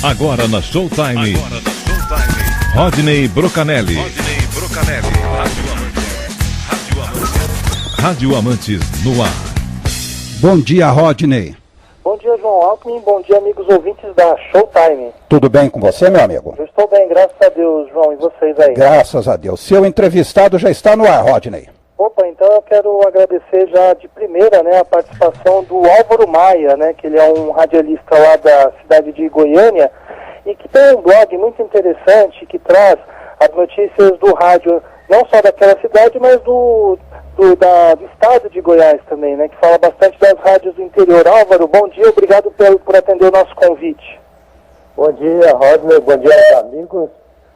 Agora na Showtime. Rodney Brocanelli. Rádio Amantes no ar. Bom dia, Rodney. Bom dia, João Alckmin. Bom dia, amigos ouvintes da Showtime. Tudo bem com você, meu amigo? Eu estou bem, graças a Deus, João. E vocês aí? Graças a Deus. Seu entrevistado já está no ar, Rodney. Opa, então eu quero agradecer já de primeira, né, a participação do Álvaro Maia, né, que ele é um radialista lá da cidade de Goiânia e que tem um blog muito interessante que traz as notícias do rádio, não só daquela cidade, mas do estado de Goiás também, né, que fala bastante das rádios do interior. Álvaro, bom dia, obrigado por atender o nosso convite. Bom dia, Rodney, bom dia aos amigos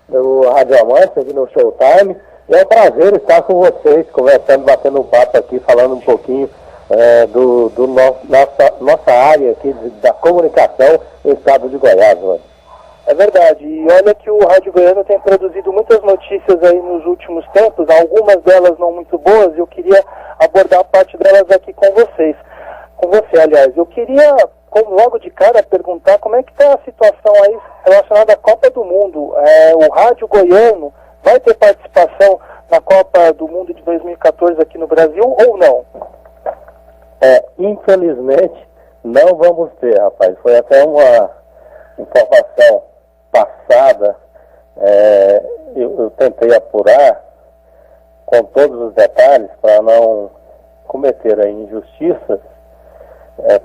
do Rádio Amantes aqui no Showtime. E é um prazer estar com vocês, conversando, batendo um papo aqui, falando um pouquinho nossa área aqui da comunicação no estado de Goiás, mano. É verdade, e olha que o Rádio Goiano tem produzido muitas notícias aí nos últimos tempos, algumas delas não muito boas, e eu queria abordar parte delas aqui com vocês. Com você, aliás. Eu queria, como logo de cara, perguntar como é que está a situação aí relacionada à Copa do Mundo. O Rádio Goiano vai ter participação na Copa do Mundo de 2014 aqui no Brasil ou não? Infelizmente, não vamos ter, rapaz. Foi até uma informação passada, eu tentei apurar com todos os detalhes para não cometer aí injustiças,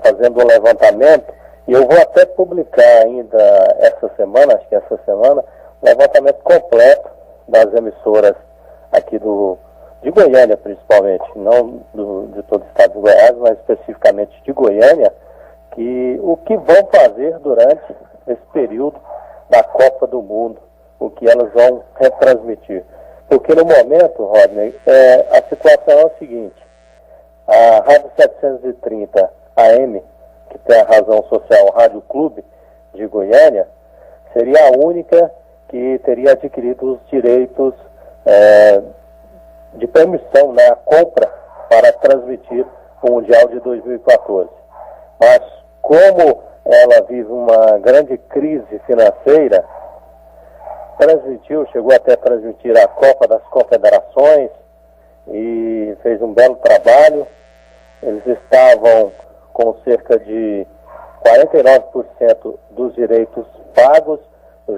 fazendo um levantamento, e eu vou até publicar ainda essa semana, acho que essa semana, um levantamento completo das emissoras aqui de Goiânia, principalmente, não de todo o estado de Goiás, mas especificamente de Goiânia, o que vão fazer durante esse período da Copa do Mundo, o que elas vão retransmitir. Porque no momento, Rodney, a situação é o seguinte: a Rádio 730 AM, que tem a razão social Rádio Clube de Goiânia, seria a única que teria adquirido os direitos de permissão, né, a compra para transmitir o Mundial de 2014. Mas como ela vive uma grande crise financeira, chegou até a transmitir a Copa das Confederações e fez um belo trabalho. Eles estavam com cerca de 49% dos direitos pagos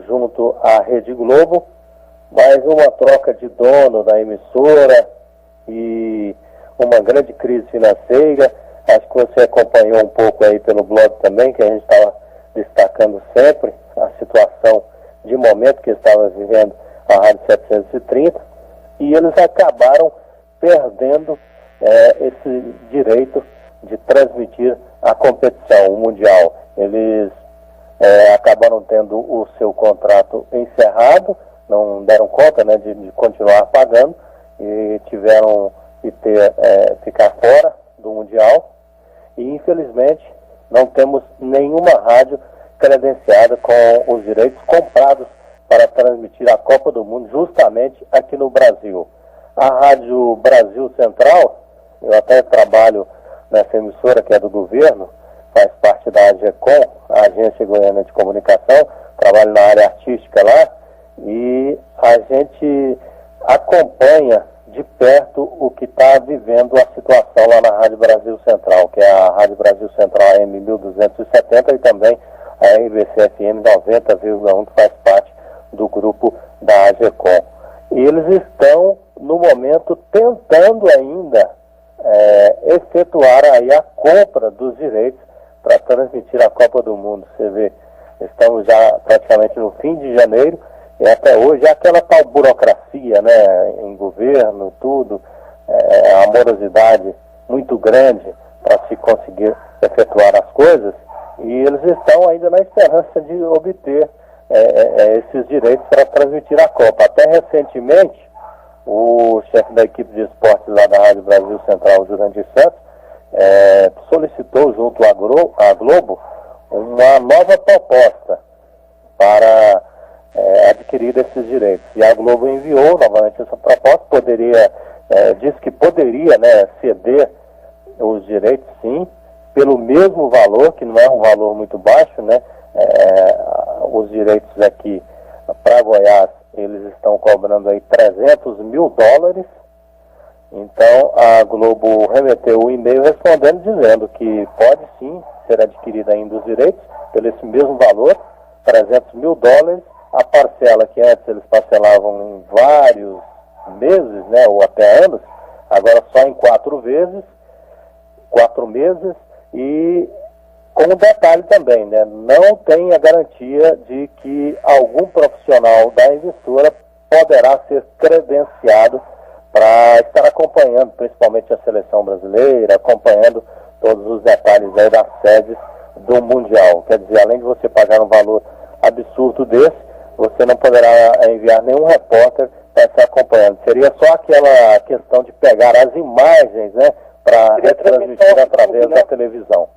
junto à Rede Globo, mas uma troca de dono da emissora e uma grande crise financeira. Acho que você acompanhou um pouco aí pelo blog também, que a gente estava destacando sempre a situação de momento que estava vivendo a Rádio 730, e eles acabaram perdendo esse direito de transmitir a competição, o Mundial. Eles acabaram tendo o seu contrato encerrado, não deram conta, né, de continuar pagando, e tiveram que ficar fora do Mundial. E infelizmente não temos nenhuma rádio credenciada com os direitos comprados para transmitir a Copa do Mundo justamente aqui no Brasil. A Rádio Brasil Central, eu até trabalho nessa emissora que é do governo, faz parte da AGECOM, a Agência Goiana de Comunicação, trabalho na área artística lá, e a gente acompanha de perto o que está vivendo a situação lá na Rádio Brasil Central, que é a Rádio Brasil Central AM 1270 e também a RBC FM 90,1, que faz parte do grupo da AGECOM. E eles estão, no momento, tentando ainda efetuar aí a compra dos direitos para transmitir a Copa do Mundo. Você vê, estamos já praticamente no fim de janeiro, e até hoje é aquela tal burocracia, né, em governo, tudo, a morosidade muito grande para se conseguir efetuar as coisas, e eles estão ainda na esperança de obter esses direitos para transmitir a Copa. Até recentemente, o chefe da equipe de esportes lá da Rádio Brasil Central, Jurandir Santos, solicitou junto à Globo uma nova proposta para adquirir esses direitos. E a Globo enviou novamente essa proposta, disse que poderia, né, ceder os direitos, sim, pelo mesmo valor, que não é um valor muito baixo, né? os direitos aqui para Goiás, eles estão cobrando aí US$300 mil. Então a Globo remeteu o e-mail respondendo, dizendo que pode sim ser adquirida ainda os direitos pelo esse mesmo valor, US$300 mil. A parcela que antes eles parcelavam em vários meses, né, ou até anos, agora só em 4 meses, e com um detalhe também, né, não tem a garantia de que algum profissional da emissora poderá ser credenciado para estar acompanhando principalmente a seleção brasileira, acompanhando todos os detalhes aí das sedes do Mundial. Quer dizer, além de você pagar um valor absurdo desse, você não poderá enviar nenhum repórter para estar acompanhando. Seria só aquela questão de pegar as imagens, né, para retransmitir através da televisão.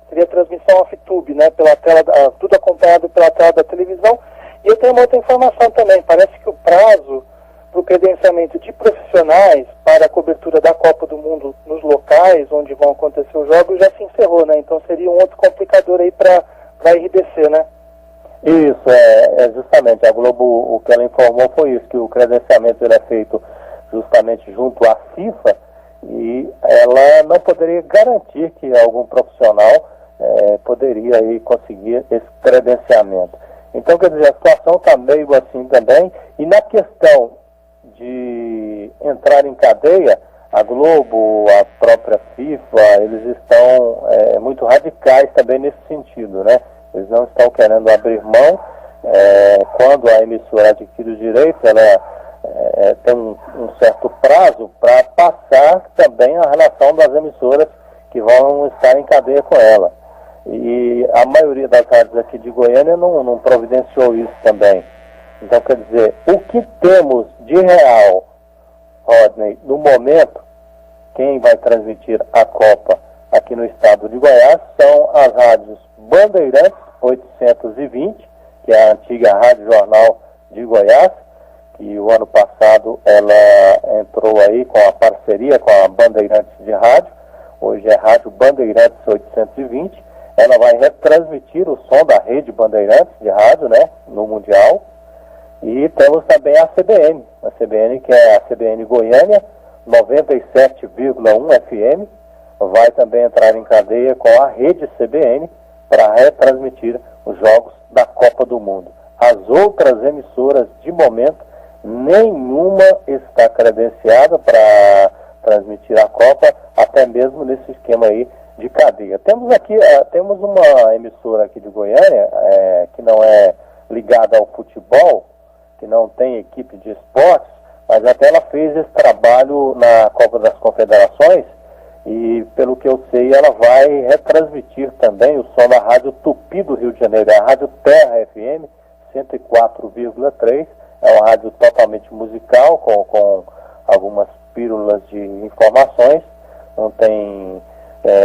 Seria transmissão off-tube, né, pela tela, tudo acompanhado pela tela da televisão. E eu tenho uma outra informação também, parece que o prazo para o credenciamento de profissionais para a cobertura da Copa do Mundo nos locais onde vão acontecer os jogos já se encerrou, né? Então seria um outro complicador aí para a RDC, né? Isso, é justamente, a Globo, o que ela informou foi isso, que o credenciamento ele é feito justamente junto à FIFA e ela não poderia garantir que algum profissional poderia aí conseguir esse credenciamento. Então, quer dizer, a situação está meio assim também, e na questão de entrar em cadeia, a Globo, a própria FIFA, eles estão muito radicais também nesse sentido, né? Eles não estão querendo abrir mão. Quando a emissora adquire os direitos, ela tem um certo prazo para passar também a relação das emissoras que vão estar em cadeia com ela. E a maioria das rádios aqui de Goiânia não providenciou isso também. Então, quer dizer, o que temos de real, Rodney, no momento, quem vai transmitir a Copa aqui no estado de Goiás são as rádios Bandeirantes 820, que é a antiga Rádio Jornal de Goiás, que o ano passado ela entrou aí com a parceria com a Bandeirantes de Rádio, hoje é Rádio Bandeirantes 820, ela vai retransmitir o som da rede Bandeirantes de Rádio, né, no Mundial. E temos também a CBN, que é a CBN Goiânia, 97,1 FM, vai também entrar em cadeia com a rede CBN para retransmitir os jogos da Copa do Mundo. As outras emissoras, de momento, nenhuma está credenciada para transmitir a Copa, até mesmo nesse esquema aí de cadeia. Temos uma emissora aqui de Goiânia, que não é ligada ao futebol, que não tem equipe de esportes, mas até ela fez esse trabalho na Copa das Confederações e, pelo que eu sei, ela vai retransmitir também o som da Rádio Tupi do Rio de Janeiro, a Rádio Terra FM 104,3, é uma rádio totalmente musical, com algumas pílulas de informações, não tem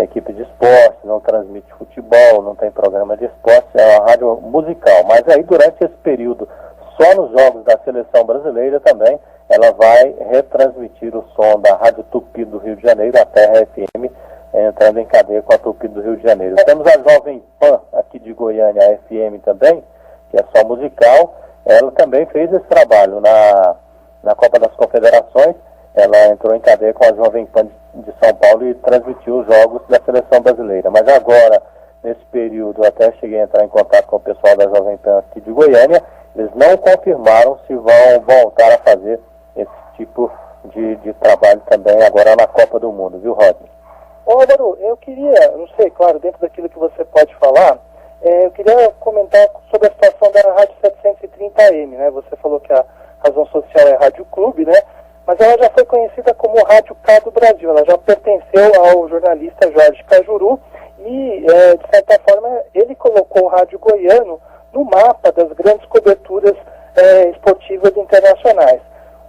equipe de esporte, não transmite futebol, não tem programa de esporte, é uma rádio musical, mas aí durante esse período, só nos jogos da seleção brasileira também, ela vai retransmitir o som da Rádio Tupi do Rio de Janeiro, a Terra FM, entrando em cadeia com a Tupi do Rio de Janeiro. Temos a Jovem Pan aqui de Goiânia, a FM também, que é só musical, ela também fez esse trabalho na Copa das Confederações, ela entrou em cadeia com a Jovem Pan de São Paulo e transmitiu os jogos da seleção brasileira. Mas agora, nesse período, até cheguei a entrar em contato com o pessoal da Jovem Pan aqui de Goiânia, eles não confirmaram se vão voltar a fazer esse tipo de trabalho também agora na Copa do Mundo, viu, Rodney? Ô, Álvaro, eu queria, não sei, claro, dentro daquilo que você pode falar, eu queria comentar sobre a situação da Rádio 730 AM, né? Você falou que a razão social é Rádio Clube, né? Mas ela já foi conhecida como Rádio K do Brasil, ela já pertenceu ao jornalista Jorge Cajuru e, de certa forma, ele colocou o rádio goiano no mapa das grandes coberturas esportivas internacionais.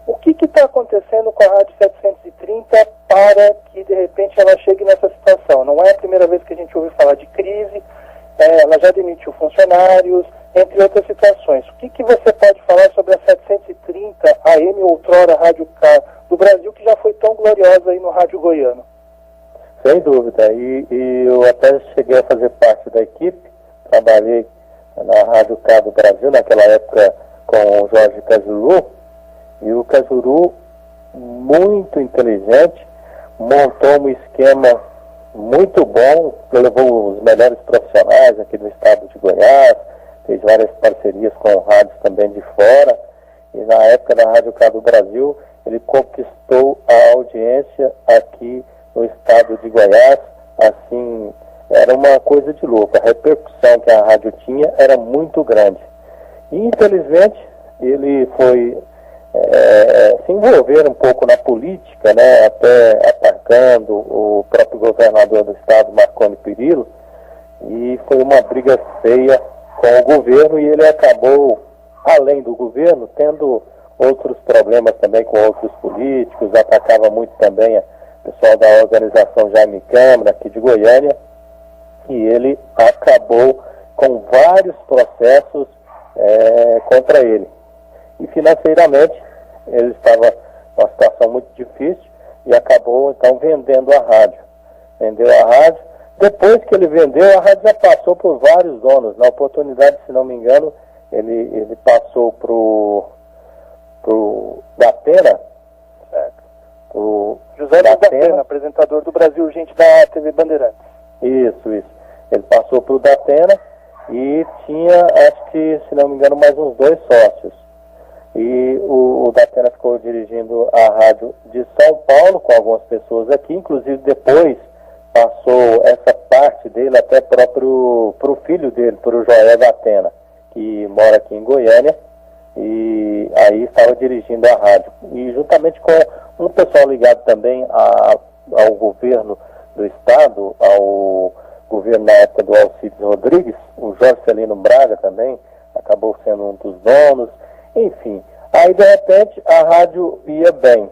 O que está acontecendo com a Rádio 730 para que, de repente, ela chegue nessa situação? Não é a primeira vez que a gente ouve falar de crise, ela já demitiu funcionários, entre outras situações. O que você pode falar sobre a 730 AM, outrora Rádio K do Brasil, que já foi tão gloriosa aí no rádio goiano? Sem dúvida, e eu até cheguei a fazer parte da equipe, trabalhei na Rádio K do Brasil, naquela época com o Jorge Cajuru, e o Cajuru, muito inteligente, montou um esquema muito bom, levou os melhores profissionais aqui do estado de Goiás, fez várias parcerias com rádios também de fora, e na época da Rádio K do Brasil, ele conquistou a audiência aqui no estado de Goiás. Assim, era uma coisa de louco, a repercussão que a rádio tinha era muito grande. E, infelizmente, ele foi se envolver um pouco na política, né, até atacando o próprio governador do estado, Marconi Perillo, e foi uma briga feia com o governo, e ele acabou, além do governo, tendo outros problemas também com outros políticos, atacava muito também o pessoal da organização Jaime Câmara, aqui de Goiânia, e ele acabou com vários processos contra ele. E financeiramente ele estava numa situação muito difícil e acabou então vendendo a rádio. Vendeu a rádio. Depois que ele vendeu, a rádio já passou por vários donos. Na oportunidade, se não me engano, ele passou pro Datena. Certo. José Datena, apresentador do Brasil Urgente da TV Bandeirantes. Isso. Ele passou pro Datena e tinha, acho que, se não me engano, mais uns 2 sócios. E o Datena ficou dirigindo a rádio de São Paulo com algumas pessoas aqui, inclusive depois passou essa parte dele até próprio para o filho dele, para o Joé Datena, que mora aqui em Goiânia, e aí estava dirigindo a rádio. E juntamente com um pessoal ligado também ao governo do estado, ao governo na época do Alcides Rodrigues, o Jorge Celino Braga também acabou sendo um dos donos. Enfim, aí de repente a rádio ia bem,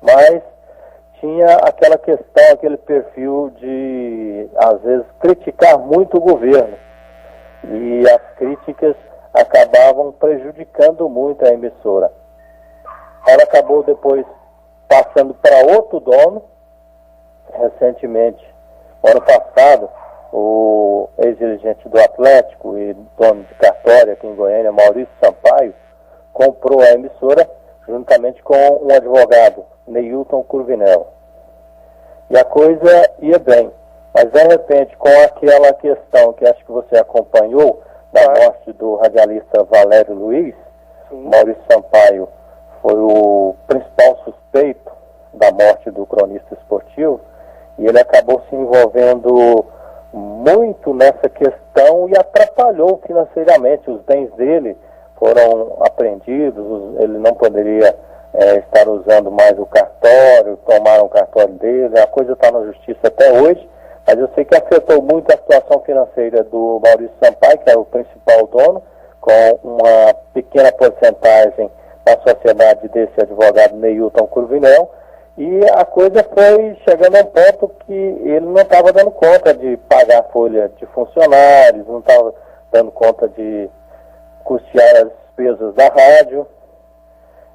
mas tinha aquela questão, aquele perfil de, às vezes, criticar muito o governo. E as críticas acabavam prejudicando muito a emissora. Ela acabou depois passando para outro dono, recentemente, ano passado, o ex-dirigente do Atlético e dono de cartório aqui em Goiânia, Maurício Sampaio, comprou a emissora juntamente com um advogado, Neilton Curvinel. E a coisa ia bem. Mas, de repente, com aquela questão que acho que você acompanhou, da morte do radialista Valério Luiz, Maurício Sampaio foi o principal suspeito da morte do cronista esportivo, e ele acabou se envolvendo muito nessa questão e atrapalhou financeiramente. Os bens dele foram apreendidos, ele não poderia estar usando mais o cartório, tomaram o cartório dele, a coisa está na justiça até hoje, mas eu sei que afetou muito a situação financeira do Maurício Sampaio, que é o principal dono, com uma pequena porcentagem da sociedade desse advogado Neilton Curvinel, e a coisa foi chegando a um ponto que ele não estava dando conta de pagar a folha de funcionários, não estava dando conta de custear as despesas da rádio,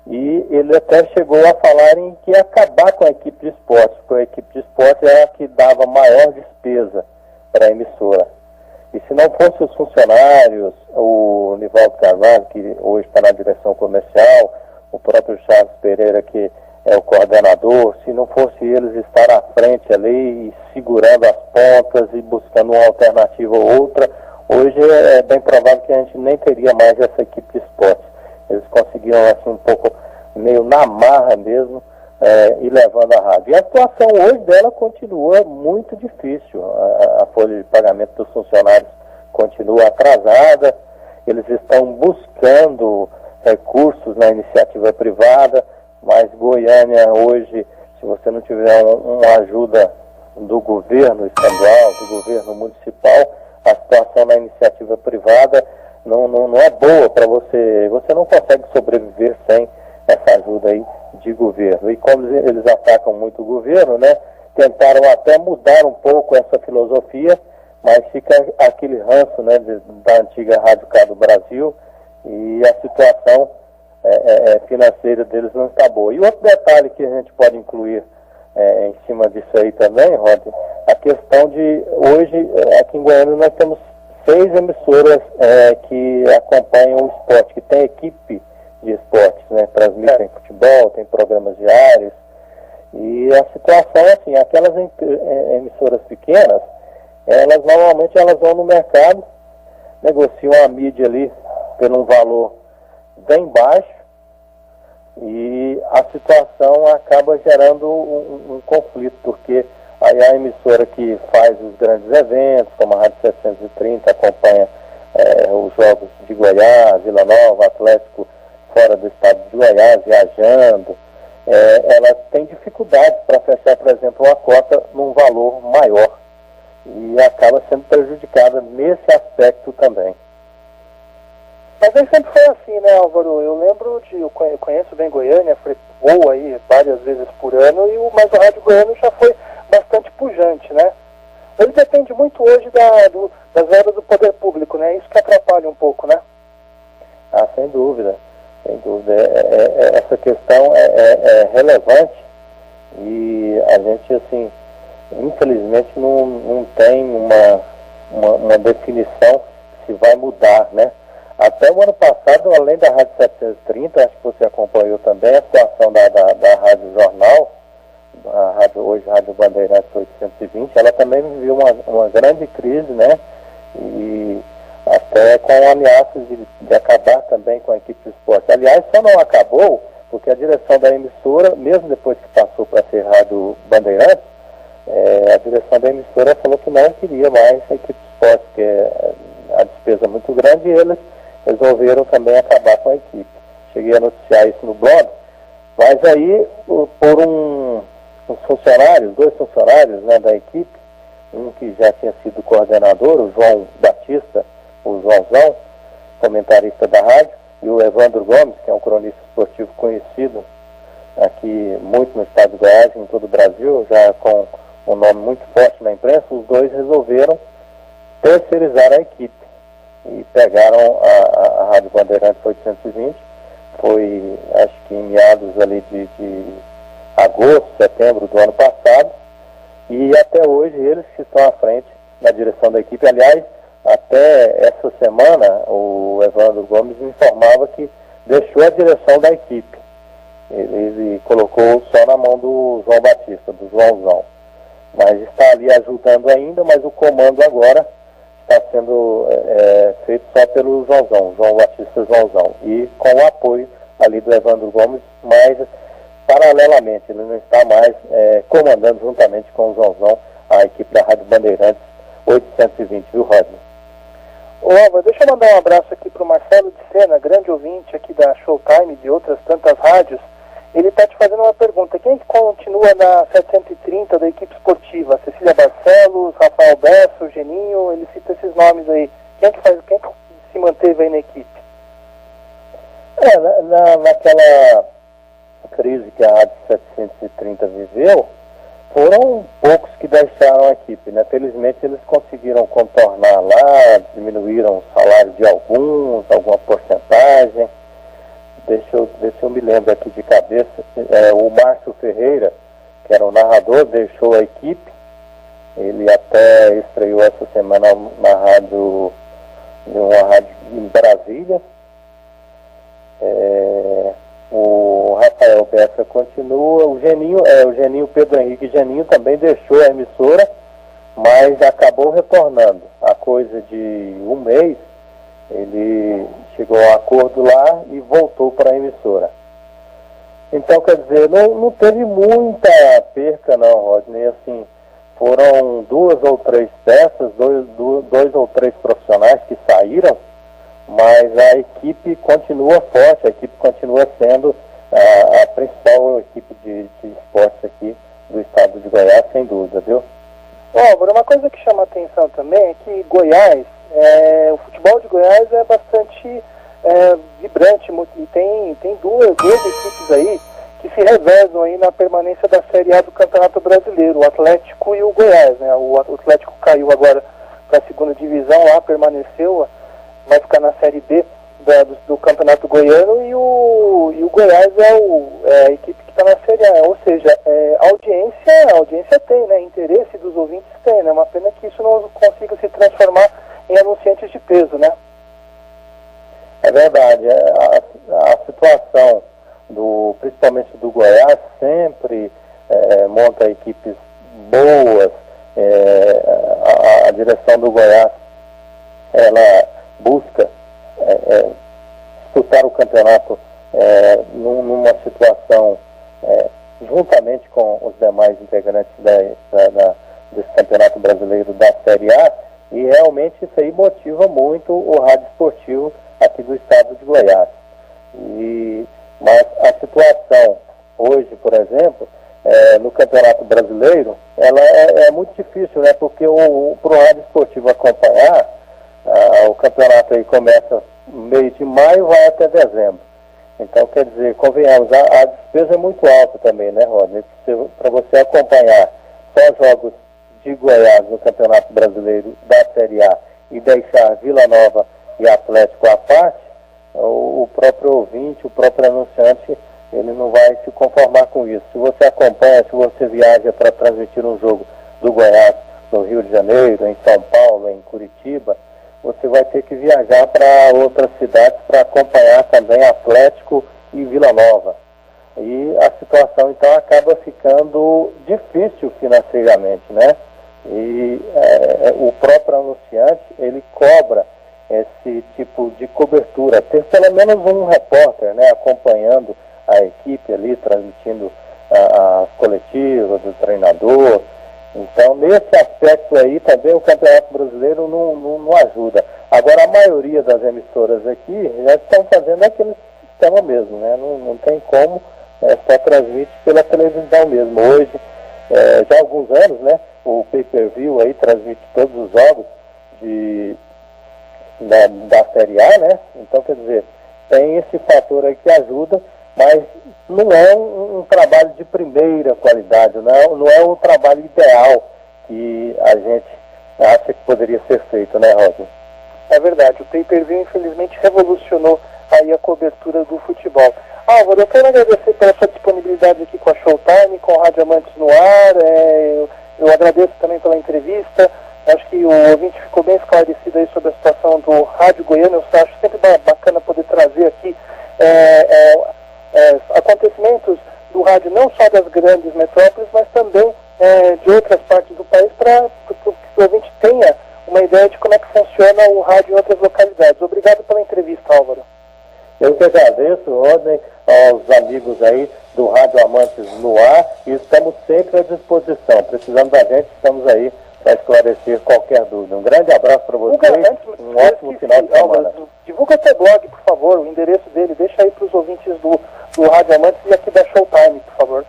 e ele até chegou a falar em que ia acabar com a equipe de esporte, porque a equipe de esporte era a que dava maior despesa para a emissora. E se não fossem os funcionários, o Nivaldo Carvalho, que hoje está na direção comercial, o próprio Charles Pereira, que é o coordenador, se não fosse eles estar à frente ali, segurando as pontas e buscando uma alternativa ou outra, hoje é bem provável que a gente nem teria mais essa equipe de esporte. Eles conseguiram, assim, um pouco, meio na marra mesmo, ir levando a rádio. E a situação hoje dela continua muito difícil. A folha de pagamento dos funcionários continua atrasada, eles estão buscando recursos na iniciativa privada, mas Goiânia hoje, se você não tiver uma ajuda do governo estadual, do governo municipal, a situação na iniciativa privada não é boa para você. Você não consegue sobreviver sem essa ajuda aí de governo. E como eles atacam muito o governo, né, tentaram até mudar um pouco essa filosofia, mas fica aquele ranço, né, da antiga Rádio K do Brasil, e a situação financeira deles não está boa. E outro detalhe que a gente pode incluir em cima disso aí também, Rod, a questão de, hoje, aqui em Goiânia nós temos 6 emissoras que acompanham o esporte, que tem equipe de esportes, né? Transmitem futebol, tem programas diários. E a situação é assim, aquelas emissoras pequenas, normalmente vão no mercado, negociam a mídia ali por um valor bem baixo, e a situação acaba gerando um conflito, porque aí a emissora que faz os grandes eventos, como a Rádio 730, acompanha os jogos de Goiás, Vila Nova, Atlético fora do estado de Goiás, viajando, ela tem dificuldade para fechar, por exemplo, uma cota num valor maior, e acaba sendo prejudicada nesse aspecto também. Mas aí sempre foi assim, né, Álvaro? Eu lembro eu conheço bem Goiânia, vou aí várias vezes por ano, mas o Rádio Goiano já foi bastante pujante, né? Ele depende muito hoje das verbas do poder público, né? Isso que atrapalha um pouco, né? Ah, sem dúvida, sem dúvida. Essa questão é relevante, e a gente, assim, infelizmente não tem uma definição se vai mudar, né? Até o ano passado, além da Rádio 730, acho que você acompanhou também a situação da Rádio Jornal, hoje Rádio Bandeirantes 820, ela também viveu uma grande crise, né? E até com ameaças de acabar também com a equipe de esporte. Aliás, só não acabou porque a direção da emissora, mesmo depois que passou para ser Rádio Bandeirantes, a direção da emissora falou que não queria mais a equipe de esporte, porque a despesa é muito grande, e eles resolveram também acabar com a equipe. Cheguei a noticiar isso no blog, mas aí, por dois funcionários, né, da equipe, um que já tinha sido coordenador, o João Batista, o Joãozão, comentarista da rádio, e o Evandro Gomes, que é um cronista esportivo conhecido aqui muito no estado de Goiás, em todo o Brasil, já com um nome muito forte na imprensa. Os dois resolveram terceirizar a equipe e pegaram a Rádio Bandeirantes 820, foi acho que em meados ali de agosto, setembro do ano passado, e até hoje eles que estão à frente na direção da equipe. Aliás, até essa semana o Evandro Gomes me informava que deixou a direção da equipe, ele colocou só na mão do João Batista, do Joãozão, mas está ali ajudando ainda, mas o comando agora está sendo feito só pelo João Batista Joãozão, e com o apoio ali do Evandro Gomes, mas paralelamente, ele não está mais comandando juntamente com o Joãozão a equipe da Rádio Bandeirantes 820, viu, Rodney? Ô, Álvaro, deixa eu mandar um abraço aqui para o Marcelo de Sena, grande ouvinte aqui da Showtime e de outras tantas rádios. Ele está te fazendo uma pergunta: quem que continua na 730 da equipe esportiva? Cecília Barcelos, Rafael Bessa, Geninho, ele cita esses nomes aí. Quem que se manteve aí na equipe? Naquela crise que a Rádio 730 viveu, foram poucos que deixaram a equipe, né? Felizmente eles conseguiram contornar lá, diminuíram o salário de alguma porcentagem. Deixa eu me lembrar aqui de cabeça, o Márcio Ferreira, que era o narrador, deixou a equipe. Ele até estreou essa semana na rádio, uma rádio em Brasília. O Rafael Bessa continua, o Geninho Pedro Henrique Geninho também deixou a emissora, mas acabou retornando. Há coisa de um mês, ele chegou a um acordo lá e voltou para a emissora. Então, quer dizer, não teve muita perca não, Rodney. Assim, foram 2 ou 3 peças, dois ou 3 profissionais que saíram, mas a equipe continua forte, a equipe continua sendo a principal equipe de esportes aqui do estado de Goiás, sem dúvida, viu? Álvaro, uma coisa que chama a atenção também é que Goiás, o futebol de Goiás é bastante vibrante, e tem duas equipes aí que se revezam aí na permanência da Série A do Campeonato Brasileiro, o Atlético e o Goiás, né? O Atlético caiu agora para a segunda divisão, lá permaneceu, vai ficar na Série B do Campeonato Goiano, e o Goiás é a equipe que está na Série A, ou seja, a audiência tem, né? Interesse dos ouvintes tem, né? Uma pena que isso não consiga se transformar em anunciante verdade. A situação, principalmente do Goiás, sempre monta equipes boas. A direção do Goiás, ela busca disputar o campeonato numa situação juntamente com os demais integrantes desse campeonato brasileiro da Série A, e realmente isso aí motiva muito o rádio esportivo aqui do estado de Goiás. Mas a situação hoje, por exemplo, no campeonato brasileiro, ela é muito difícil, né? Porque para o rádio esportivo acompanhar, o campeonato aí começa no meio de maio, vai até dezembro. Então, quer dizer, convenhamos, a despesa é muito alta também, né, Rodney? Para você acompanhar só jogos de Goiás no Campeonato Brasileiro da Série A e deixar Vila Nova e Atlético à parte, o próprio ouvinte, o próprio anunciante, ele não vai se conformar com isso. Se você acompanha, se você viaja para transmitir um jogo do Goiás no Rio de Janeiro, em São Paulo, em Curitiba, você vai ter que viajar para outras cidades para acompanhar também Atlético e Vila Nova. E a situação, então, acaba ficando difícil financeiramente, né? E o próprio anunciante, ele cobra esse tipo de cobertura, ter pelo menos um repórter, né, acompanhando a equipe ali, transmitindo as coletivas, o treinador. Então, nesse aspecto aí, também o Campeonato Brasileiro não ajuda. Agora, a maioria das emissoras aqui já estão fazendo aquele sistema mesmo, né? Não tem como, só transmite pela televisão mesmo. Hoje, já há alguns anos, né, o pay-per-view aí transmite todos os jogos da Série A, né? Então, quer dizer, tem esse fator aí que ajuda, mas não é um trabalho de primeira qualidade, não é um trabalho ideal que a gente acha que poderia ser feito, né, Roger? É verdade, o pay-per-view infelizmente revolucionou aí a cobertura do futebol. Álvaro, eu quero agradecer pela sua disponibilidade aqui com a Showtime, com o Rádio Amantes no ar, eu agradeço também pela entrevista. Acho que o ouvinte ficou bem esclarecido aí sobre a situação do Rádio Goiano. Eu acho sempre bacana poder trazer aqui acontecimentos do rádio, não só das grandes metrópoles, mas também de outras partes do país, para que o ouvinte tenha uma ideia de como é que funciona o rádio em outras localidades. Obrigado pela entrevista, Álvaro. Eu que agradeço, Rodney, aos amigos aí do Rádio Amantes no ar, e estamos sempre à disposição. Precisando da gente, estamos aí para esclarecer qualquer dúvida. Um grande abraço para vocês, um ótimo final de semana. Divulga seu blog, por favor, o endereço dele, deixa aí para os ouvintes do Rádio Amantes e aqui da Showtime, por favor.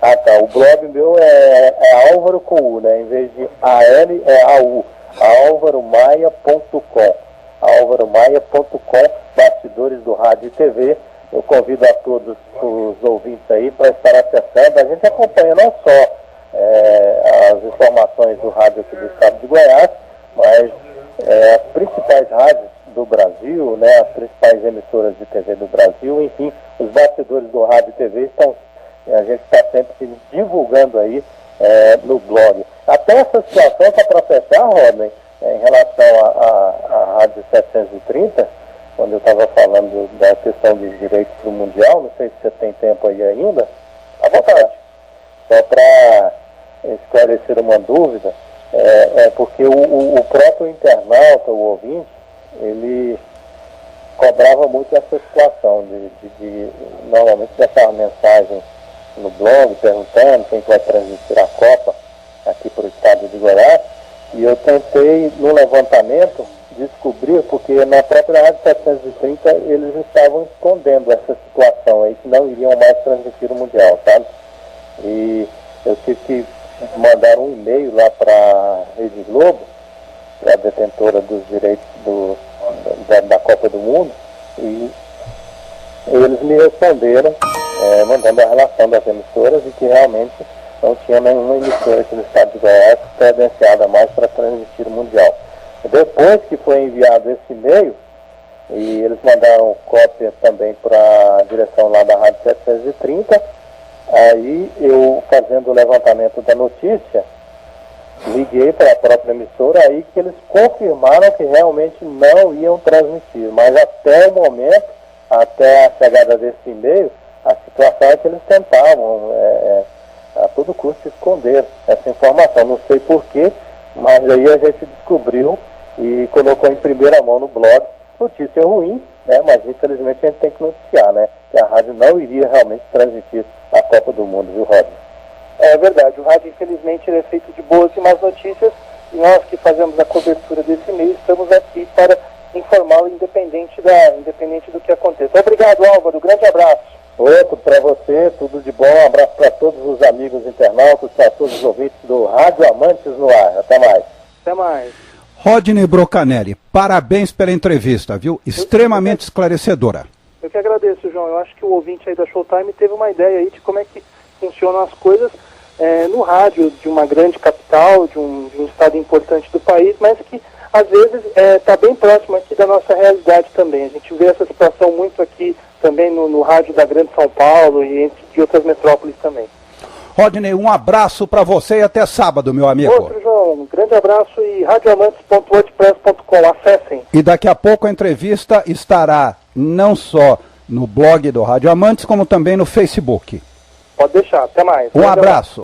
Ah, tá, o blog meu é Álvaro com U, né, em vez de A-L é A-U, alvaromaia.com, alvaromaia.com, bastidores do rádio e TV. Eu convido a todos os ouvintes aí para estar acessando. A gente acompanha não só as informações do rádio aqui do estado de Goiás, mas as principais rádios do Brasil, né, as principais emissoras de TV do Brasil, enfim, os bastidores do rádio e TV a gente está sempre divulgando aí no blog. Até essa situação, para fechar, Rodney, em relação à Rádio 730, quando eu estava falando da questão dos direitos do Mundial, não sei se você tem tempo aí ainda. À vontade. Só para esclarecer uma dúvida, porque o próprio internauta, o ouvinte, ele cobrava muito essa situação de normalmente deixar mensagem no blog perguntando quem vai transmitir a Copa aqui para o estado de Goiás, e eu tentei no levantamento descobrir, porque na própria Rádio 730 eles estavam escondendo essa situação aí, que não iriam mais transmitir o Mundial, sabe? E eu tive que mandar um e-mail lá para a Rede Globo, a detentora dos direitos da Copa do Mundo, e eles me responderam, mandando a relação das emissoras, e que realmente não tinha nenhuma emissora aqui no estado de Goiás credenciada mais para transmitir o Mundial. Depois que foi enviado esse e-mail, e eles mandaram cópia também para a direção lá da Rádio 730, aí eu, fazendo o levantamento da notícia, liguei para a própria emissora, aí que eles confirmaram que realmente não iam transmitir. Mas até o momento, até a chegada desse e-mail, a situação é que eles tentavam a todo custo esconder essa informação. Não sei porquê, mas aí a gente descobriu e colocou em primeira mão no blog. Notícia ruim, né? Mas infelizmente a gente tem que noticiar, né? Que a rádio não iria realmente transmitir a Copa do Mundo, viu, Roger? É verdade, o rádio infelizmente ele é feito de boas e más notícias, e nós que fazemos a cobertura desse mês estamos aqui para informá-lo independente do que aconteça. Obrigado, Álvaro, grande abraço. Outro para você, tudo de bom, um abraço para todos os amigos internautas, para todos os ouvintes do Rádio Amantes no ar. Até mais. Até mais. Rodney Brocanelli, parabéns pela entrevista, viu? Extremamente esclarecedora. Eu que agradeço, João. Eu acho que o ouvinte aí da Showtime teve uma ideia aí de como é que funcionam as coisas no rádio de uma grande capital, de um estado importante do país, mas que às vezes está bem próximo aqui da nossa realidade também. A gente vê essa situação muito aqui também no rádio da Grande São Paulo e de outras metrópoles também. Rodney, um abraço para você e até sábado, meu amigo. Outro, João, um grande abraço e radioamantes.wordpress.com, acessem. E daqui a pouco a entrevista estará não só no blog do Rádio Amantes, como também no Facebook. Pode deixar, até mais. Um abraço.